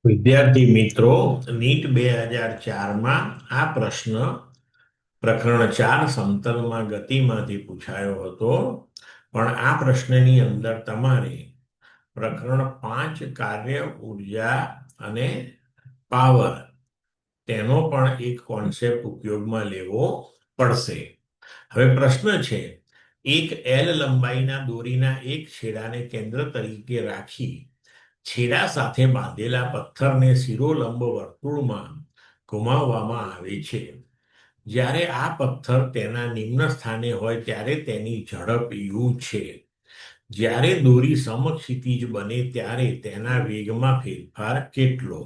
વિદ્યાર્થી મિત્રો, નીટ 2004માં આ પ્રશ્ન પ્રકરણ 4 સમતલમાં ગતિમાંથી પૂછાયો હતો. પણ આ પ્રશ્નની અંદર તમારે પ્રકરણ 5 કાર્ય ઉર્જા અને પાવર તેનો પણ એક કોન્સેપ્ટ ઉપયોગમાં લેવો પડશે. હવે પ્રશ્ન છે, એક એલ લંબાઈના દોરીના એક છેડાને કેન્દ્ર તરીકે રાખી છેડા સાથે બાંધેલા પથ્થરને શિરોલંબ વર્તુળમાં ઘુમાવવામાં આવે છે. જ્યારે આ પથ્થર તેના નિમ્ન સ્થાને હોય ત્યારે તેની ઝડપ u છે. જ્યારે દોરી સમક્ષિતિજ બને ત્યારે તેના વેગમાં ફેરફાર કેટલો?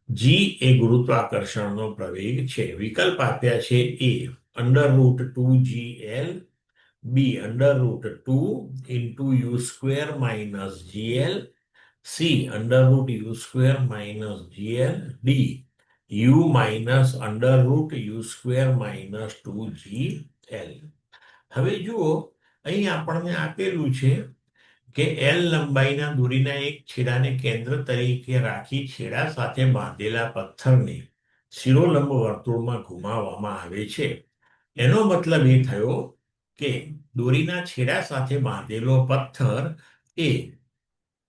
g એ ગુરુત્વાકર્ષણનો પ્રવેગ છે. વિકલ્પ આપ્યા છે: a √2gl, b √2 * u² - gl, c √u² - gl, d u - √u² - 2gl. હવે જુઓ, અહીં આપણને આપેલું છે કે એલ લંબાઈના દોરીના એક છેડાને કેન્દ્ર તરીકે રાખી છેડા સાથે બાંધેલા પથ્થરને શિરોલંબ વર્તુળમાં ઘુમાવવામાં આવે છે. એનો મતલબ એ થયો કે દોરીના છેડા સાથે બાંધેલો પથ્થર એ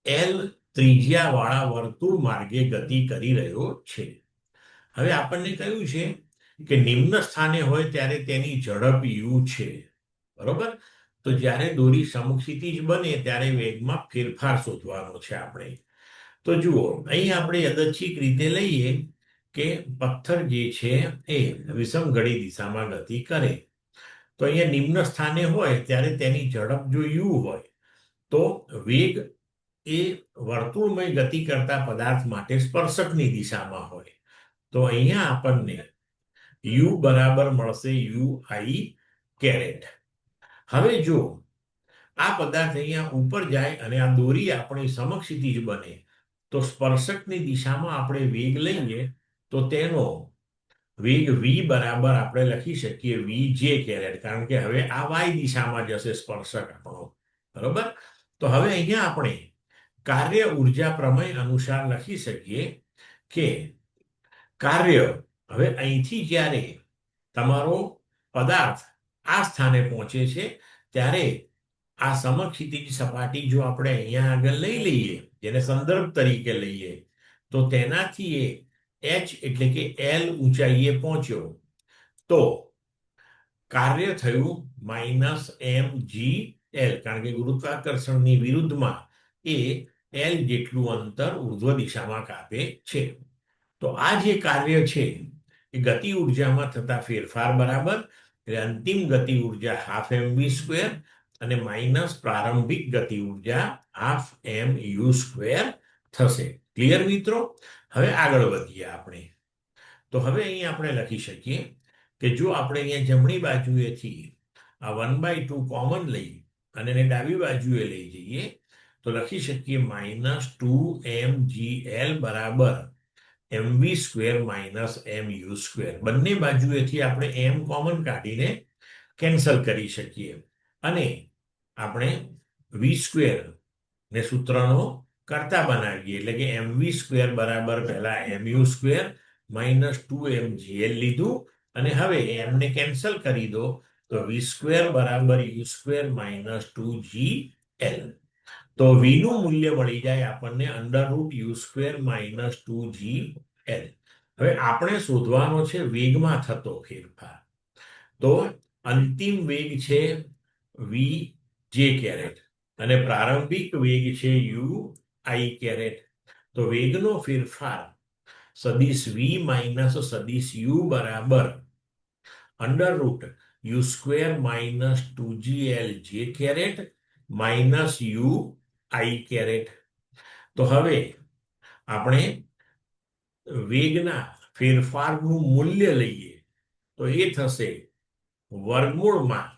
એલ ત્રિજ્યાવાળા વર્તુળ માર્ગે ગતિ કરી રહ્યો છે. હવે આપણને કહ્યું છે કે નિમ્ન સ્થાને હોય ત્યારે તેની ઝડપ u છે. બરોબર? તો જ્યારે દોરી સમક્ષિતિજ બને ત્યારે વેગમાં ફેરફાર શોધવાનો છે આપણે. તો જુઓ, અહીં આપણે યાદચ્છિક રીતે લઈએ કે પથ્થર જે છે એ વિષમઘડી દિશામાં ગતિ કરે. તો અહીંયા નિમ્ન સ્થાને હોય ત્યારે તેની ઝડપ જો u હોય તો વેગ એ વર્તુળમય ગતિ કરતા પદાર્થ માટે સ્પર્શકની દિશામાં હોય. તો અહીંયા આપણને u બરાબર મળશે u_i². હવે જો આ પદાર્થ અહીંયા ઉપર જાય અને આ દોરી આપણી સમક્ષિતિજ બને તો સ્પર્શકની દિશામાં આપણે વેગ લઈએ તો તેનો વેગ v બરાબર આપણે લખી શકીએ vj², કારણ કે હવે આ y દિશામાં જશે સ્પર્શક આપણો. બરોબર? તો હવે અહીંયા આપણે કાર્ય ઉર્જા પ્રમેય અનુસાર લખી શકીએ કે કાર્ય, હવે અહીંથી જ્યારે તમારો પદાર્થ આ સ્થાને પહોંચે છે ત્યારે આ સમક્ષિતિજ સપાટી જો આપણે અહીંયા આગળ લઈ લઈએ, જેને સંદર્ભ તરીકે લઈએ, તો તેનાથી એ h એટલે કે l ઊંચાઈએ પહોંચ્યો તો કાર્ય થયું -mgl, કારણ કે ગુરુત્વાકર્ષણની વિરુદ્ધમાં એ l જેટલું અંતર ઉર્ધ્વ દિશામાં કાપે છે. તો આ જે કાર્ય છે એ ગતિ ઉર્જામાં થતા ફેરફાર બરાબર, એટલે અંતિમ ગતિ ઉર્જા ½ mv² અને માઇનસ પ્રારંભિક ગતિ ઉર્જા ½ mu² થશે. ક્લિયર મિત્રો? હવે આગળ વધીએ આપણે. તો હવે અહીં આપણે લખી શકીએ કે જો આપણે અહીંયા જમણી બાજુએથી આ 1/2 કોમન લઈ અને એને ડાબી બાજુએ લઈ જઈએ તો લખી શકીએ -2mgl બરાબર mv² - mu². બંને બાજુએથી આપણે m કોમન કાઢીને કેન્સલ કરી શકીએ અને આપણે v² ને સૂત્રનો કરતા બનાવીએ, એટલે કે mv² બરાબર પહેલા mu² - 2mgl લીધું અને હવે m ને કેન્સલ કરી દો તો v² બરાબર u² - 2gl. તો v નું મૂલ્ય મળી જાય આપણને √u² - 2gl. હવે આપણે શોધવાનો છે વેગમાં થતો ફેરફાર. તો અંતિમ વેગ છે vj² અને પ્રારંભિક વેગ છે u_i². તો વેગનો ફેરફાર સદિશ v - સદિશ u બરાબર √u² - 2gl_j² - u_i². તો હવે આપણે વેગના ફેરફારનું મૂલ્ય લઈએ તો એ થશે વર્ગમૂળમાં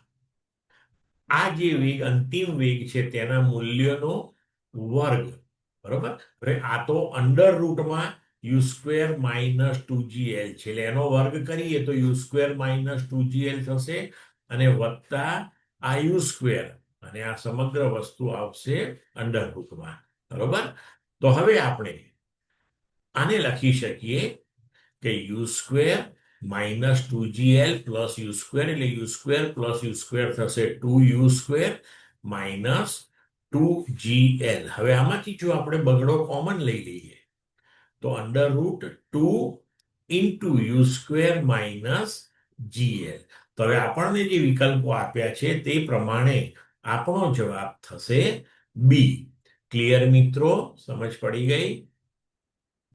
આ જે વેગ અંતિમ વેગ છે તેના મૂલ્યનો વર્ગ. બરોબર? હવે આ તો અંડર રૂટમાં u² - 2gl છે, એટલે એનો વર્ગ કરીએ તો u² - 2gl થશે અને વત્તા આ u² અને આ સમગ્ર વસ્તુ આવશે અંડર રૂટમાં. બરોબર? તો હવે આપણે આને લખી શકીએ કે U square minus 2gl plus U square એટલે U square plus U square થશે 2u² માઇનસ 2gl. હવે આમાંથી જો આપણે બગડો કોમન લઈ લઈએ તો √2 * u² - gl. તો હવે આપણને જે વિકલ્પો આપ્યા છે તે પ્રમાણે આપણો જવાબ થશે બી. ક્લિયર મિત્રો? સમજ પડી ગઈ?